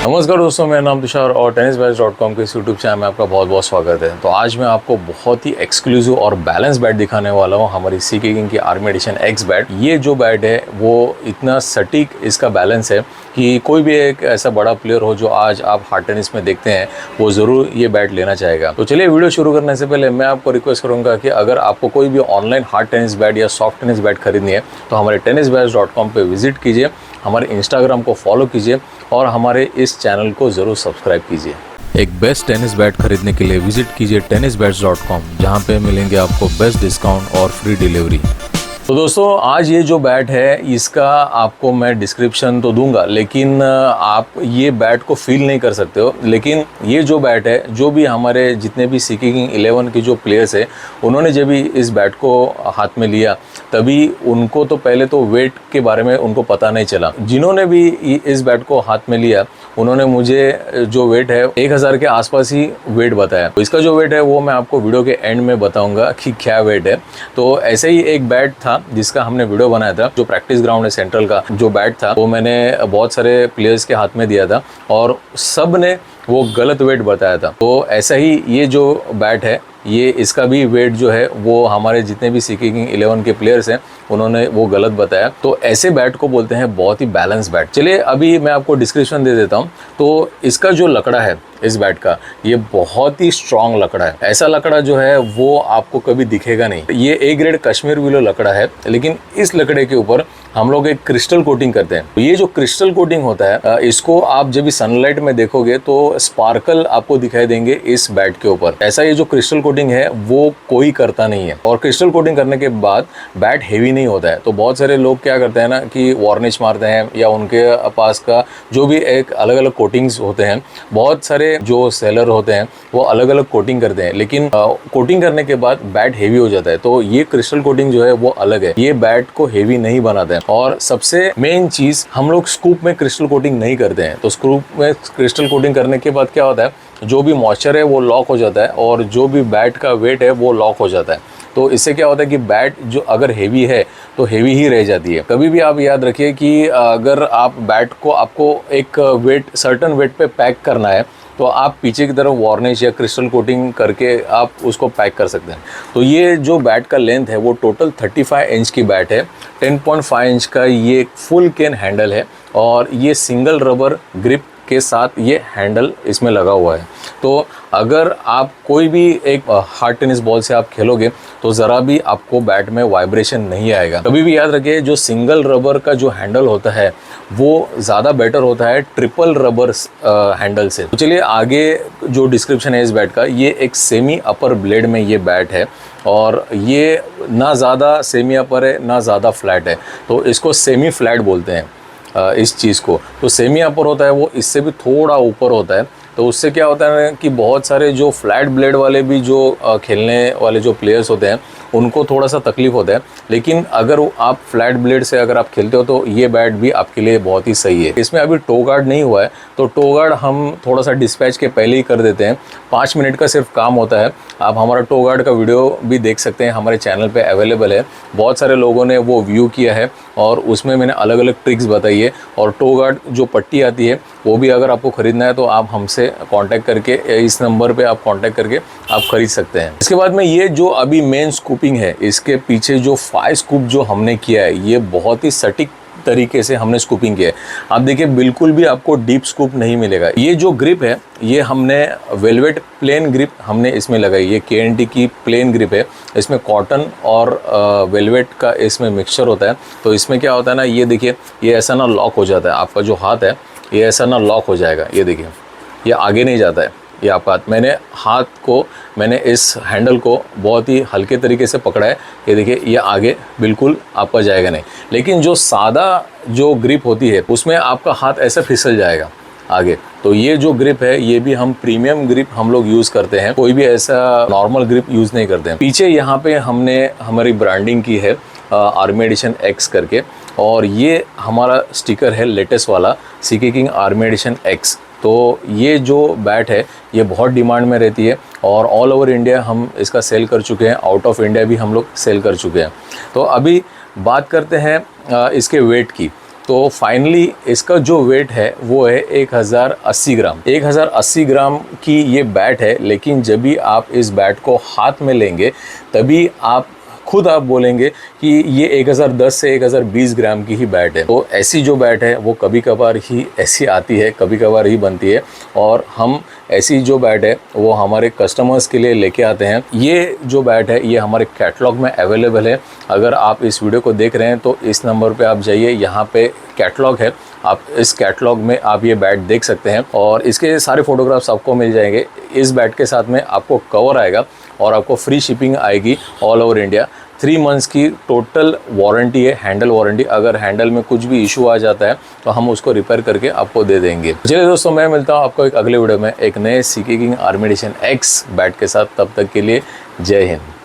नमस्कार दोस्तों, मेरा नाम तुषार और tennisbats.com के इस यूट्यूब चैनल में आपका बहुत बहुत स्वागत है। तो आज मैं आपको बहुत ही एक्सक्लूसिव और बैलेंस बैट दिखाने वाला हूँ, हमारी सीके किंग की आर्मी एडिशन एक्स बैट। ये जो बैट है वो इतना सटीक इसका बैलेंस है कि कोई भी एक ऐसा बड़ा प्लेयर हो जो आज आप हार्ड टेनिस में देखते हैं वो ज़रूर ये बैट लेना चाहेगा। तो चलिए वीडियो शुरू करने से पहले मैं आपको रिक्वेस्ट करूँगा कि अगर आपको कोई भी ऑनलाइन हार्ड टेनिस बैट या सॉफ्ट टेनिस बैट खरीदनी है तो हमारे tennisbats.com पे विजिट कीजिए, हमारे इंस्टाग्राम को फॉलो कीजिए और हमारे इस चैनल को ज़रूर सब्सक्राइब कीजिए। एक बेस्ट टेनिस बैट खरीदने के लिए विजिट कीजिए tennisbats.com, जहां पे मिलेंगे आपको बेस्ट डिस्काउंट और फ्री डिलीवरी। तो दोस्तों, आज ये जो बैट है इसका आपको मैं डिस्क्रिप्शन तो दूंगा, लेकिन आप ये बैट को फील नहीं कर सकते हो। लेकिन ये जो बैट है, जो भी हमारे जितने भी सीके किंग 11 के जो प्लेयर्स है उन्होंने जब भी इस बैट को हाथ में लिया तभी उनको तो पहले तो वेट के बारे में उनको पता नहीं चला। जिन्होंने भी इस बैट को हाथ में लिया उन्होंने मुझे जो वेट है 1000 के आसपास ही वेट बताया। तो इसका जो वेट है वो मैं आपको वीडियो के एंड में बताऊंगा कि क्या वेट है। तो ऐसे ही एक बैट था जिसका हमने वीडियो बनाया था, जो प्रैक्टिस ग्राउंड है सेंट्रल का जो बैट था वो मैंने बहुत सारे प्लेयर्स के हाथ में दिया था और सब ने वो गलत वेट बताया था। तो ऐसा ही ये जो बैट है ये इसका भी वेट जो है वो हमारे जितने भी सीके किंग 11 के प्लेयर्स हैं उन्होंने वो गलत बताया। तो ऐसे बैट को बोलते हैं बहुत ही बैलेंस बैट। चलिए अभी मैं आपको डिस्क्रिप्शन दे देता हूँ। तो इसका जो लकड़ा है इस बैट का, ये बहुत ही स्ट्रॉन्ग लकड़ा है। ऐसा लकड़ा जो है वो आपको कभी दिखेगा नहीं। ये ए ग्रेड कश्मीर विलो लकड़ा है, लेकिन इस लकड़े के ऊपर हम लोग एक क्रिस्टल कोटिंग करते हैं। तो ये जो क्रिस्टल कोटिंग होता है इसको आप जब भी सनलाइट में देखोगे तो स्पार्कल आपको दिखाई देंगे इस बैट के ऊपर। ऐसा ये जो क्रिस्टल कोटिंग है वो कोई करता नहीं है। और क्रिस्टल कोटिंग करने के बाद बैट हेवी नहीं होता है। तो बहुत सारे लोग क्या करते हैं ना कि वार्निश मारते हैं या उनके पास का जो भी एक अलग अलग कोटिंग्स होते हैं, बहुत सारे जो सेलर होते हैं वो अलग अलग कोटिंग करते हैं, लेकिन कोटिंग करने के बाद बैट हेवी हो जाता है। तो ये क्रिस्टल कोटिंग जो है वो अलग है, ये बैट को हेवी नहीं बनाते हैं। और सबसे मेन चीज, हम लोग स्कूप में क्रिस्टल कोटिंग नहीं करते हैं। तो स्कूप में क्रिस्टल कोटिंग करने के बाद क्या होता है, जो भी मॉइस्चर है वो लॉक हो जाता है और जो भी बैट का वेट है वो लॉक हो जाता है। तो इससे क्या होता है कि बैट जो अगर हेवी है तो हेवी ही रह जाती है। कभी भी आप याद रखिए कि अगर आप बैट को आपको एक वेट सर्टन वेट पे पैक करना है तो आप पीछे की तरफ वार्निश या क्रिस्टल कोटिंग करके आप उसको पैक कर सकते हैं। तो ये जो बैट का लेंथ है वो टोटल 35 इंच की बैट है। 10.5 इंच का ये फुल केन हैंडल है और ये सिंगल रबर ग्रिप के साथ ये हैंडल इसमें लगा हुआ है। तो अगर आप कोई भी एक हार्ड टेनिस बॉल से आप खेलोगे तो ज़रा भी आपको बैट में वाइब्रेशन नहीं आएगा। कभी भी याद रखिए, जो सिंगल रबर का जो हैंडल होता है वो ज़्यादा बेटर होता है ट्रिपल रबर हैंडल से। तो चलिए आगे जो डिस्क्रिप्शन है इस बैट का, ये एक सेमी अपर ब्लेड में ये बैट है और ये ना ज़्यादा सेमी अपर है ना ज़्यादा फ्लैट है। तो इसको सेमी फ्लैट बोलते हैं इस चीज़ को। तो सेमी अपर होता है वो इससे भी थोड़ा ऊपर होता है। तो उससे क्या होता है कि बहुत सारे जो फ्लैट ब्लेड वाले भी जो खेलने वाले जो प्लेयर्स होते हैं उनको थोड़ा सा तकलीफ होता है, लेकिन अगर आप फ्लैट ब्लेड से अगर आप खेलते हो तो ये बैट भी आपके लिए बहुत ही सही है। इसमें अभी टो गार्ड नहीं हुआ है, तो टो गार्ड हम थोड़ा सा डिस्पैच के पहले ही कर देते हैं। 5 मिनट का सिर्फ काम होता है। आप हमारा टो गार्ड का वीडियो भी देख सकते हैं, हमारे चैनल पे अवेलेबल है। बहुत सारे लोगों ने वो व्यू किया है और उसमें मैंने अलग अलग ट्रिक्स बताई है। और टो गार्ड जो पट्टी आती है वो भी अगर आपको ख़रीदना है तो आप हमसे कांटेक्ट करके इस नंबर पे आप कांटेक्ट करके आप खरीद सकते हैं। इसके बाद में ये जो अभी मेन स्कूपिंग है, इसके पीछे जो 5 स्कूप जो हमने किया है ये बहुत ही सटीक तरीके से हमने स्कूपिंग किया है। आप देखिए बिल्कुल भी आपको डीप स्कूप नहीं मिलेगा। ये जो ग्रिप है ये हमने वेलवेट प्लेन ग्रिप हमने इसमें लगाई। ये KNT की प्लेन ग्रिप है। इसमें कॉटन और वेलवेट का इसमें मिक्सचर होता है। तो इसमें क्या होता है ना, ये देखिए ये ऐसा ना लॉक हो जाता है। आपका जो हाथ है ये ऐसा ना लॉक हो जाएगा। ये देखिए ये आगे नहीं जाता है। ये आपका हाथ मैंने इस हैंडल को बहुत ही हल्के तरीके से पकड़ा है। ये देखिए ये आगे बिल्कुल आपका जाएगा नहीं। लेकिन जो सादा जो ग्रिप होती है उसमें आपका हाथ ऐसा फिसल जाएगा आगे। तो ये जो ग्रिप है ये भी हम प्रीमियम ग्रिप हम लोग यूज़ करते हैं, कोई भी ऐसा नॉर्मल ग्रिप यूज़ नहीं करते हैं। पीछे यहाँ पे हमने हमारी ब्रांडिंग की है आर्मी एडिशन एक्स करके, और ये हमारा स्टिकर है लेटेस्ट वाला CK king army edition X. तो ये जो बैट है ये बहुत डिमांड में रहती है और ऑल ओवर इंडिया हम इसका सेल कर चुके हैं, आउट ऑफ इंडिया भी हम लोग सेल कर चुके हैं। तो अभी बात करते हैं इसके वेट की। तो फाइनली इसका जो वेट है वो है 1080 ग्राम। 1080 ग्राम की ये बैट है, लेकिन जब भी आप इस बैट को हाथ में लेंगे तभी आप खुद आप बोलेंगे कि ये 1010 से 1020 ग्राम की ही बैट है। तो ऐसी जो बैट है वो कभी कभार ही ऐसी आती है, कभी कभार ही बनती है, और हम ऐसी जो बैट है वो हमारे कस्टमर्स के लिए लेके आते हैं। ये जो बैट है ये हमारे कैटलॉग में अवेलेबल है। अगर आप इस वीडियो को देख रहे हैं तो इस नंबर पे आप जाइए, यहाँ पे कैटलॉग है, आप इस कैटलॉग में आप ये बैट देख सकते हैं और इसके सारे फोटोग्राफ्स आपको मिल जाएंगे। इस बैट के साथ में आपको कवर आएगा और आपको फ्री शिपिंग आएगी ऑल ओवर इंडिया। 3 मंथ्स की टोटल वारंटी है, हैंडल वारंटी। अगर हैंडल में कुछ भी इशू आ जाता है तो हम उसको रिपेयर करके आपको दे देंगे। चलिए दोस्तों, मैं मिलता हूँ आपको एक अगले वीडियो में एक नए CK king army edition X bat के साथ। तब तक के लिए जय हिंद।